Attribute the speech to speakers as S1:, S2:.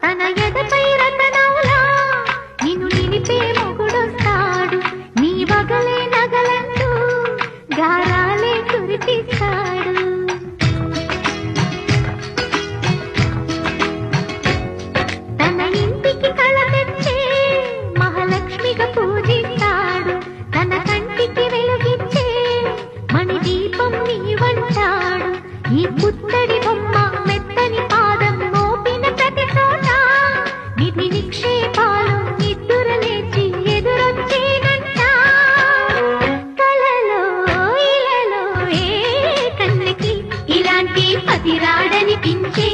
S1: తన ఎదపై రతనౌలా నిన్ను నిలిపే మొగుడొస్తాడు, నీ వగలే నగలంటూ గారాలే కురిపిస్తాడు. తన ఇంటికి కళ తెచ్చే మహాలక్ష్మిగా పూజిస్తాడు, తన కంటికి వెలుగిచ్చే మణి దీపం నీవంటాడు. ఈ పుత్తడి బొమ్మ మెత్తని పాదం మోపిన ప్రతి చోట నిధి నిక్షేపాలు నిద్దురలేచి ఎదురొచ్చేనంట. కలలో ఇలలో ఏ కన్నకి ఇలాంటి పతిరాడనిపించే